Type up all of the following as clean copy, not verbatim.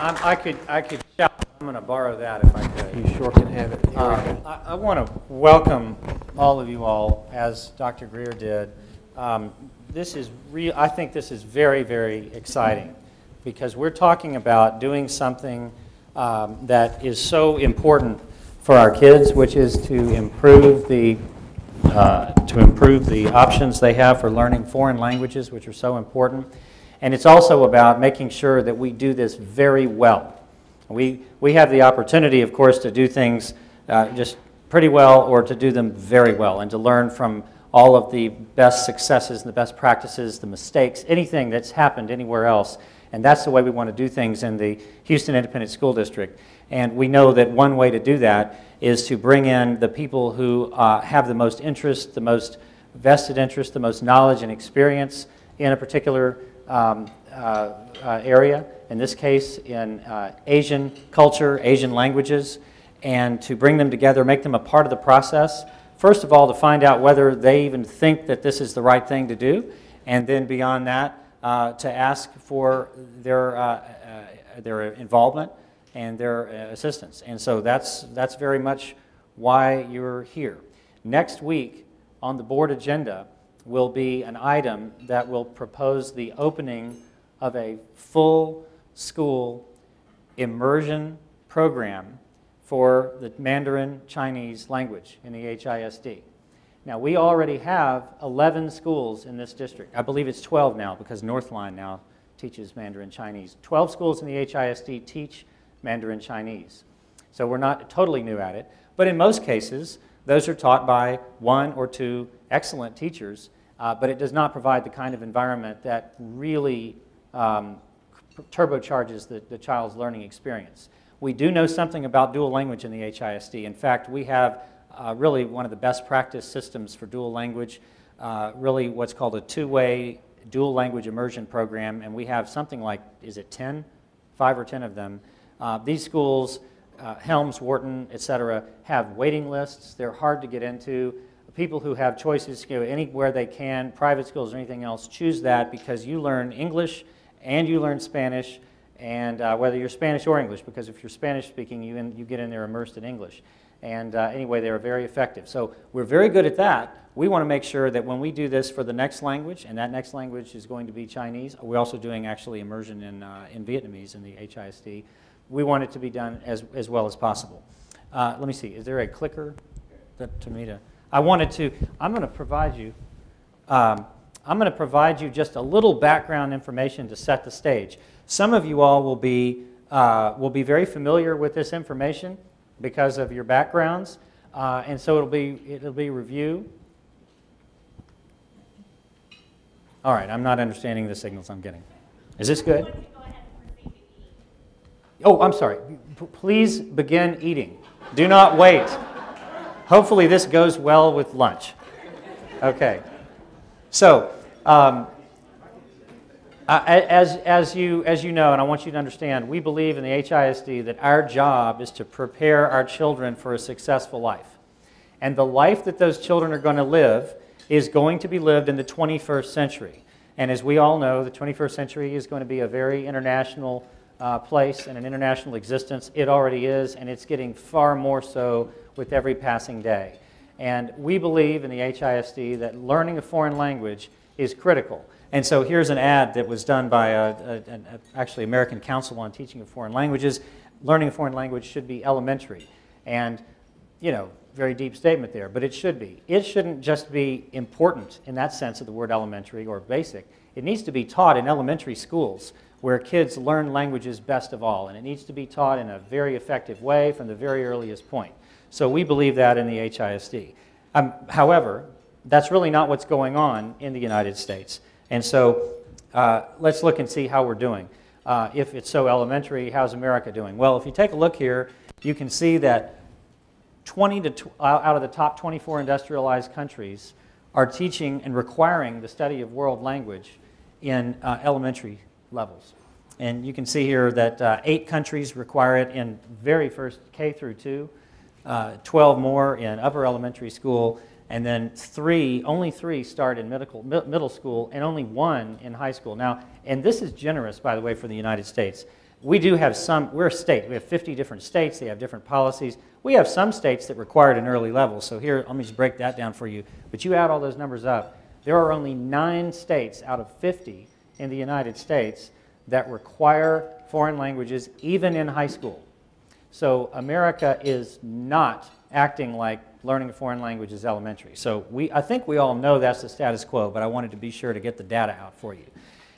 I could shout. I'm going to borrow that if I could. You sure can have it. I want to welcome all of you all, as Dr. Greer did. This is real. I think this is very, very exciting because we're talking about doing something that is so important for our kids, which is to improve the options they have for learning foreign languages, which are so important. And it's also about making sure that we do this very well. We have the opportunity, of course, to do things just pretty well or to do them very well and to learn from all of the best successes and the best practices, the mistakes, anything that's happened anywhere else. And that's the way we want to do things in the Houston Independent School District. And we know that one way to do that is to bring in the people who have the most interest, the most vested interest, the most knowledge and experience in a particular area, in this case in Asian culture, Asian languages, and to bring them together, make them a part of the process. First of all, to find out whether they even think that this is the right thing to do, and then beyond that, to ask for their involvement and their assistance. And so that's very much why you're here. Next week on the board agenda will be an item that will propose the opening of a full school immersion program for the Mandarin Chinese language in the HISD. Now, we already have 11 schools in this district. I believe it's 12 now because Northline now teaches Mandarin Chinese. 12 schools in the HISD teach Mandarin Chinese. So we're not totally new at it, but in most cases, those are taught by one or two excellent teachers, but it does not provide the kind of environment that really turbocharges the child's learning experience. We do know something about dual language in the HISD. In fact, we have really one of the best practice systems for dual language, really what's called a two-way dual language immersion program, and we have something like, is it 10? 5 or 10 of them. These schools, Helms, Wharton, etc., have waiting lists. They're hard to get into. People who have choices go anywhere they can, private schools or anything else, choose that because you learn English and you learn Spanish, and whether you're Spanish or English, because if you're Spanish speaking, you get in there immersed in English. And anyway, they're very effective. So we're very good at that. We want to make sure that when we do this for the next language, and that next language is going to be Chinese, we're also doing actually immersion in Vietnamese in the HISD. We want it to be done as well as possible. Let me see, is there a clicker to me to? I'm going to provide you just a little background information to set the stage. Some of you all will be very familiar with this information because of your backgrounds, and so it'll be review. All right, I'm not understanding the signals I'm getting. Is this good? Oh, I'm sorry. Please begin eating. Do not wait. Hopefully this goes well with lunch. Okay. So, as you know, and I want you to understand, we believe in the HISD that our job is to prepare our children for a successful life. And the life that those children are going to live is going to be lived in the 21st century. And as we all know, the 21st century is going to be a very international place and an international existence. It already is, and it's getting far more so with every passing day. And we believe in the HISD that learning a foreign language is critical. And so here's an ad that was done by actually American Council on Teaching of Foreign Languages. Learning a foreign language should be elementary. And, you know, very deep statement there, but it should be. It shouldn't just be important in that sense of the word elementary or basic. It needs to be taught in elementary schools where kids learn languages best of all, and it needs to be taught in a very effective way from the very earliest point. So we believe that in the HISD. However, that's really not what's going on in the United States. And so let's look and see how we're doing. If it's so elementary, how's America doing? Well, if you take a look here, you can see that 20 out of the top 24 industrialized countries are teaching and requiring the study of world language in elementary levels. And you can see here that 8 countries require it in very first K through 2, 12 more in upper elementary school, and then only three start in middle school, and only 1 in high school. Now, and this is generous, by the way, for the United States. we do have some, we're a state. We have 50 different states. They have different policies. We have some states that require it an early level. So here, let me just break that down for you. But you add all those numbers up, there are only 9 states out of 50 in the United States that require foreign languages even in high school. So America is not acting like learning a foreign language is elementary. So I think we all know that's the status quo, but I wanted to be sure to get the data out for you.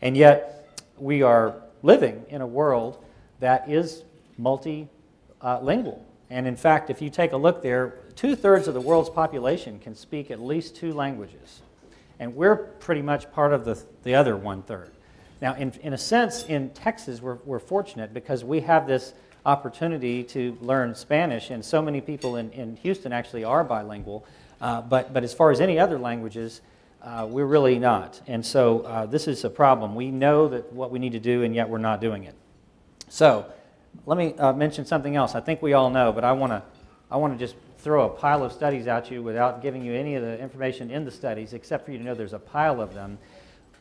And yet, we are living in a world that is multilingual. And in fact, if you take a look there, 2/3 of the world's population can speak at least 2 languages. And we're pretty much part of the other 1/3. Now, in a sense, in Texas, we're fortunate because we have this opportunity to learn Spanish, and so many people in Houston actually are bilingual. But as far as any other languages, we're really not. And so this is a problem. We know that what we need to do, and yet we're not doing it. So let me mention something else. I think we all know, but I want to just throw a pile of studies at you without giving you any of the information in the studies, except for you to know there's a pile of them.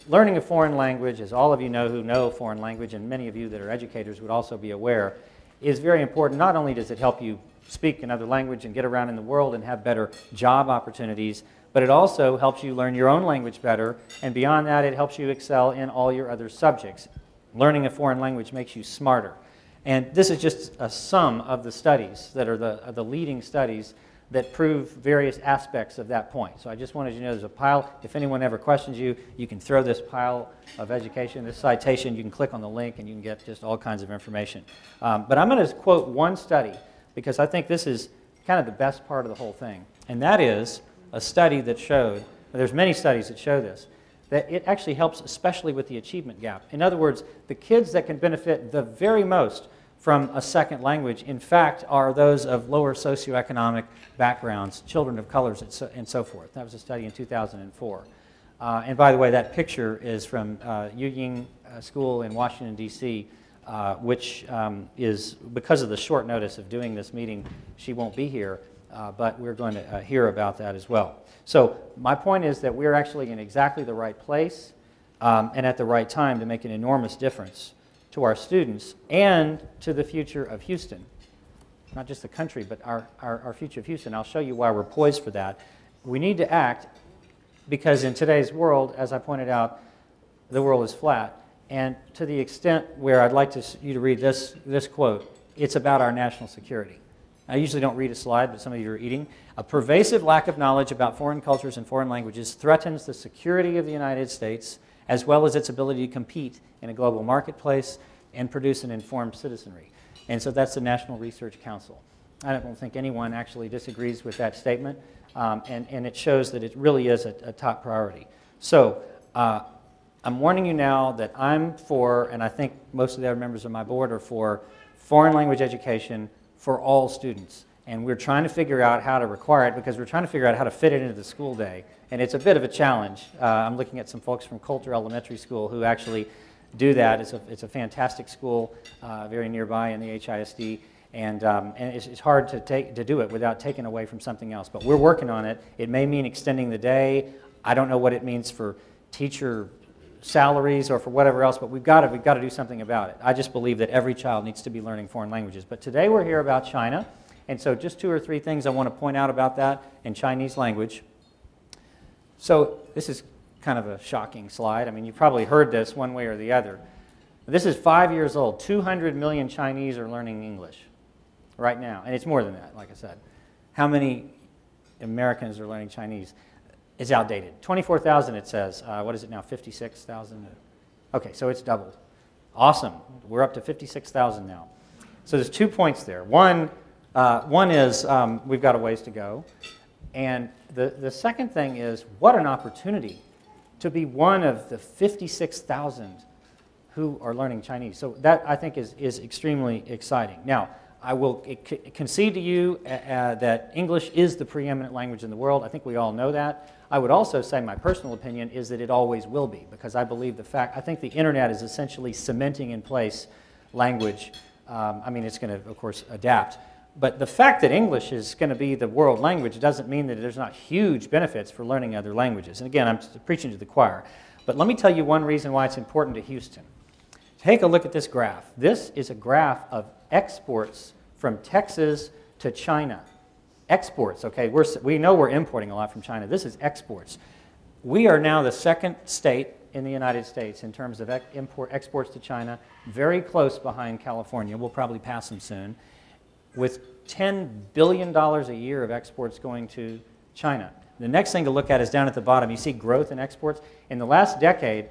Learning a foreign language, as all of you know who know foreign language, and many of you that are educators would also be aware, is very important. Not only does it help you speak another language and get around in the world and have better job opportunities, but it also helps you learn your own language better, and beyond that, it helps you excel in all your other subjects. Learning a foreign language makes you smarter. And this is just a sum of the studies that are the leading studies that prove various aspects of that point. So I just wanted you to know there's a pile. If anyone ever questions you, you can throw this pile of education, this citation, you can click on the link and you can get just all kinds of information. But I'm going to quote one study because I think this is kind of the best part of the whole thing. And that is a study that showed, there's many studies that show this, that it actually helps especially with the achievement gap. In other words, the kids that can benefit the very most from a second language, in fact, are those of lower socioeconomic backgrounds, children of colors, and so forth. That was a study in 2004. And by the way, that picture is from Yu Ying School in Washington, D.C., which is, because of the short notice of doing this meeting, she won't be here, but we're going to hear about that as well. So my point is that we're actually in exactly the right place and at the right time to make an enormous difference to our students and to the future of Houston. Not just the country, but our future of Houston. I'll show you why we're poised for that. We need to act because in today's world, as I pointed out, the world is flat. And to the extent where I'd like you to read this quote, it's about our national security. I usually don't read a slide, but some of you are eating. A pervasive lack of knowledge about foreign cultures and foreign languages threatens the security of the United States as well as its ability to compete in a global marketplace and produce an informed citizenry. And so that's the National Research Council. I don't think anyone actually disagrees with that statement, and it shows that it really is a top priority. So I'm warning you now that I'm for, and I think most of the other members of my board are for, foreign language education for all students. And we're trying to figure out how to require it because we're trying to figure out how to fit it into the school day. And it's a bit of a challenge. I'm looking at some folks from Coulter Elementary School who actually do that. It's a fantastic school very nearby in the HISD. And it's hard to do it without taking away from something else. But we're working on it. It may mean extending the day. I don't know what it means for teacher salaries or for whatever else, but we've got to do something about it. I just believe that every child needs to be learning foreign languages. But today we're here about China. And so just 2 or 3 things I want to point out about that in Chinese language. So this is kind of a shocking slide. I mean, you probably heard this one way or the other. This is 5 years old. 200 million Chinese are learning English right now. And it's more than that, like I said. How many Americans are learning Chinese? It's outdated. 24,000 it says. What is it now, 56,000? Okay, so it's doubled. Awesome. We're up to 56,000 now. So there's 2 points there. One is we've got a ways to go. And the second thing is what an opportunity to be one of the 56,000 who are learning Chinese. So that, I think, is extremely exciting. Now, I will concede to you that English is the preeminent language in the world. I think we all know that. I would also say my personal opinion is that it always will be, because I believe I think the internet is essentially cementing in place language. I mean, it's going to, of course, adapt. But the fact that English is going to be the world language doesn't mean that there's not huge benefits for learning other languages. And again, I'm preaching to the choir. But let me tell you one reason why it's important to Houston. take a look at this graph. This is a graph of exports from Texas to China. Exports, okay, we know we're importing a lot from China. This is exports. We are now the second state in the United States in terms of exports to China, very close behind California. We'll probably pass them soon, with $10 billion a year of exports going to China. The next thing to look at is down at the bottom. You see growth in exports. In the last decade,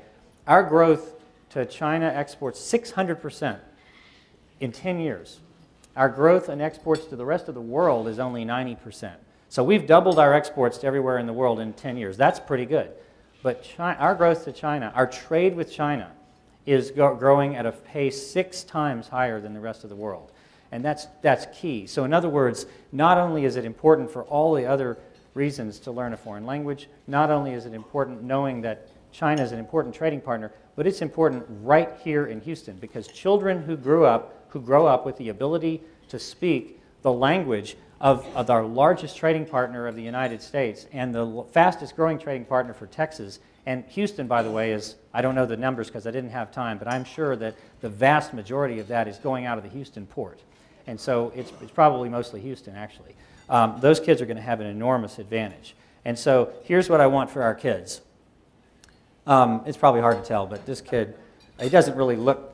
our growth to China exports 600% in 10 years. Our growth in exports to the rest of the world is only 90%. So we've doubled our exports to everywhere in the world in 10 years. That's pretty good. But our growth to China, our trade with China, is growing at a pace 6 times higher than the rest of the world. And that's key. So in other words, not only is it important for all the other reasons to learn a foreign language, not only is it important knowing that China is an important trading partner, but it's important right here in Houston, because children who grow up with the ability to speak the language of our largest trading partner of the United States and the fastest growing trading partner for Texas. And Houston, by the way, is, I don't know the numbers because I didn't have time, but I'm sure that the vast majority of that is going out of the Houston port. And so it's probably mostly Houston, actually. Those kids are going to have an enormous advantage. And so here's what I want for our kids. It's probably hard to tell, but this kid, he doesn't really look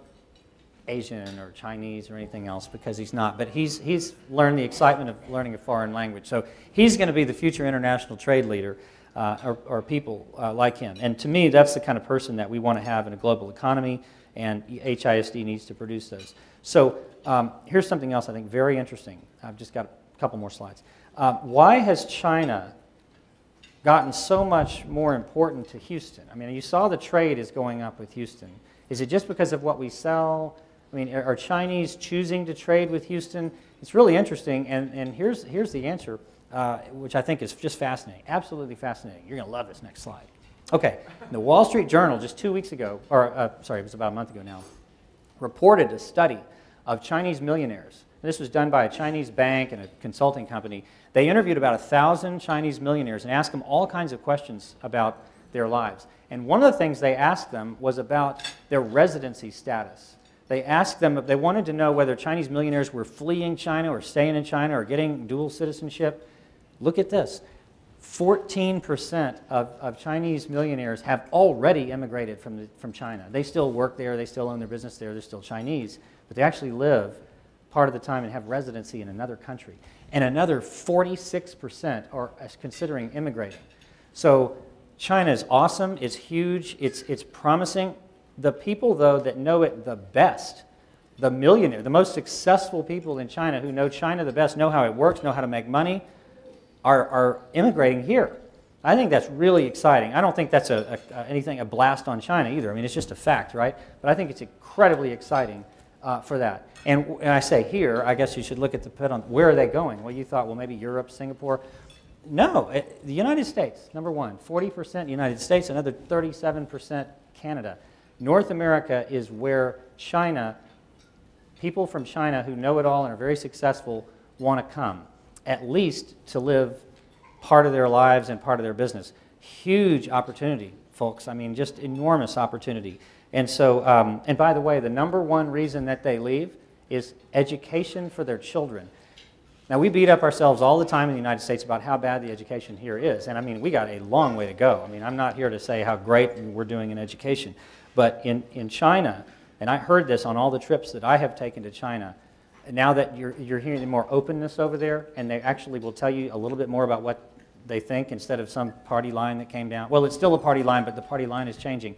Asian or Chinese or anything else because he's not. But he's learned the excitement of learning a foreign language. So he's going to be the future international trade leader or people like him. And to me, that's the kind of person that we want to have in a global economy, and HISD needs to produce those. So here's something else I think very interesting. I've just got a couple more slides. Why has China gotten so much more important to Houston? I mean, you saw the trade is going up with Houston. Is it just because of what we sell? I mean, are Chinese choosing to trade with Houston? It's really interesting, and here's the answer, which I think is just fascinating, absolutely fascinating. You're going to love this next slide. Okay, the Wall Street Journal just 2 weeks ago, or sorry, it was about a month ago now, reported a study of Chinese millionaires. This was done by a Chinese bank and a consulting company. They interviewed about 1,000 Chinese millionaires and asked them all kinds of questions about their lives. And one of the things they asked them was about their residency status. They asked them, they wanted to know whether Chinese millionaires were fleeing China or staying in China or getting dual citizenship. Look at this. 14% of Chinese millionaires have already immigrated from China. They still work there, they still own their business there, they're still Chinese, but they actually live part of the time and have residency in another country. And another 46% are considering immigrating. So China is awesome, it's huge, it's promising. The people, though, that know it the best, the most successful people in China who know China the best, know how it works, know how to make money, are immigrating here. I think that's really exciting. I don't think that's a blast on China either. I mean, it's just a fact, right? But I think it's incredibly exciting for that. And when I say here, I guess you should look at the pit on where are they going? Well, you thought, well, maybe Europe, Singapore. No, the United States, number one, 40% United States, another 37% Canada. North America is where China, people from China who know it all and are very successful want to come, at least to live part of their lives and part of their business. Huge opportunity, folks. I mean, just enormous opportunity. And so, and by the way, the number one reason that they leave is education for their children. Now, we beat up ourselves all the time in the United States about how bad the education here is. And I mean, we got a long way to go. I mean, I'm not here to say how great we're doing in education. But in China, and I heard this on all the trips that I have taken to China, now that you're hearing more openness over there, and they actually will tell you a little bit more about what they think instead of some party line that came down. Well, it's still a party line, but the party line is changing.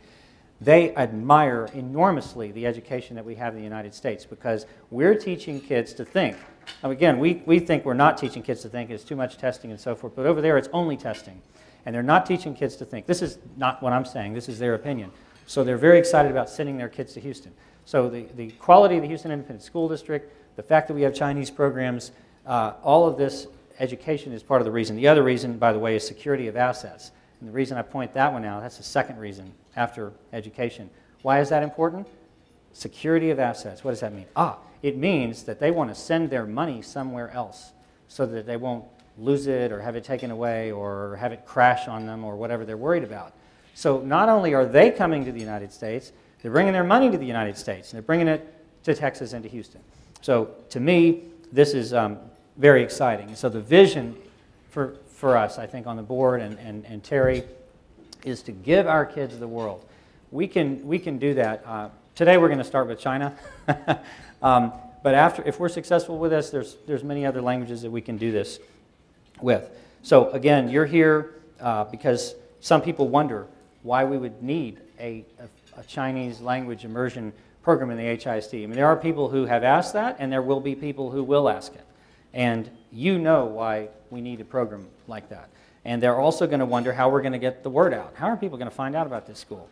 They admire enormously the education that we have in the United States because we're teaching kids to think. Now, again, we think we're not teaching kids to think. It's too much testing and so forth. But over there, it's only testing. And they're not teaching kids to think. This is not what I'm saying. This is their opinion. So they're very excited about sending their kids to Houston. So the quality of the Houston Independent School District, the fact that we have Chinese programs, all of this education is part of the reason. The other reason, by the way, is security of assets. And the reason I point that one out, that's the second reason after education. Why is that important? Security of assets. What does that mean? It means that they want to send their money somewhere else so that they won't lose it or have it taken away or have it crash on them or whatever they're worried about. So not only are they coming to the United States, they're bringing their money to the United States, and they're bringing it to Texas and to Houston. So to me, this is very exciting. And so the vision for us, I think, on the board and Terry, is to give our kids the world. We can do that. Today we're going to start with China, but if we're successful with this, there's many other languages that we can do this with. So again, you're here because some people wonder why we would need a Chinese language immersion program in the HISD. I mean, there are people who have asked that, and there will be people who will ask it. And you know why we need a program like that. And they're also going to wonder how we're going to get the word out. How are people going to find out about this school?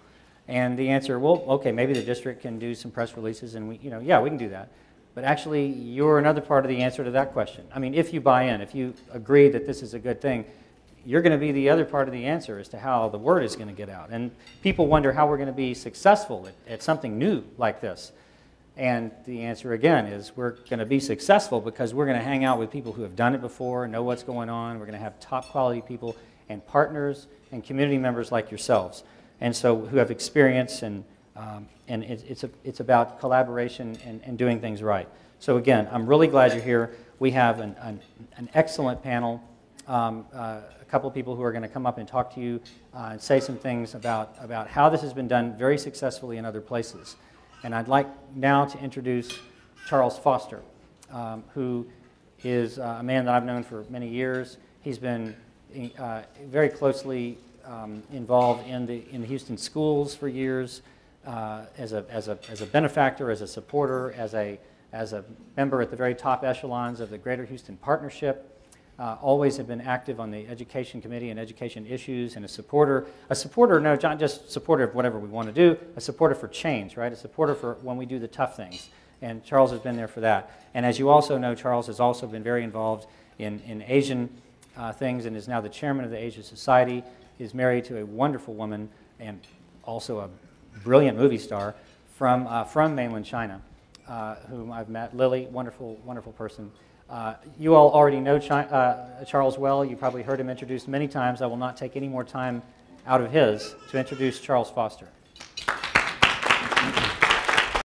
And the answer, well, okay, maybe the district can do some press releases, and yeah, we can do that. But actually, you're another part of the answer to that question. I mean, if you buy in, if you agree that this is a good thing, you're going to be the other part of the answer as to how the word is going to get out. And people wonder how we're going to be successful at something new like this. And the answer, again, is we're going to be successful because we're going to hang out with people who have done it before, know what's going on. We're going to have top quality people and partners and community members like yourselves, and so who have experience, and it's about collaboration and doing things right. So again, I'm really glad you're here. We have an excellent panel. A couple of people who are going to come up and talk to you and say some things about how this has been done very successfully in other places. And I'd like now to introduce Charles Foster, who is a man that I've known for many years. He's been very closely involved in the Houston schools for years, as a benefactor, as a supporter, as a member at the very top echelons of the Greater Houston Partnership. Always have been active on the Education Committee and education issues, and a supporter, no, not just supporter of whatever we want to do, a supporter for change, right? A supporter for when we do the tough things. And Charles has been there for that. And as you also know, Charles has also been very involved in Asian things, and is now the chairman of the Asia Society. He's married to a wonderful woman and also a brilliant movie star from mainland China, whom I've met. Lily, wonderful, wonderful person. You all already know Charles well. You probably heard him introduced many times. I will not take any more time out of his to introduce Charles Foster.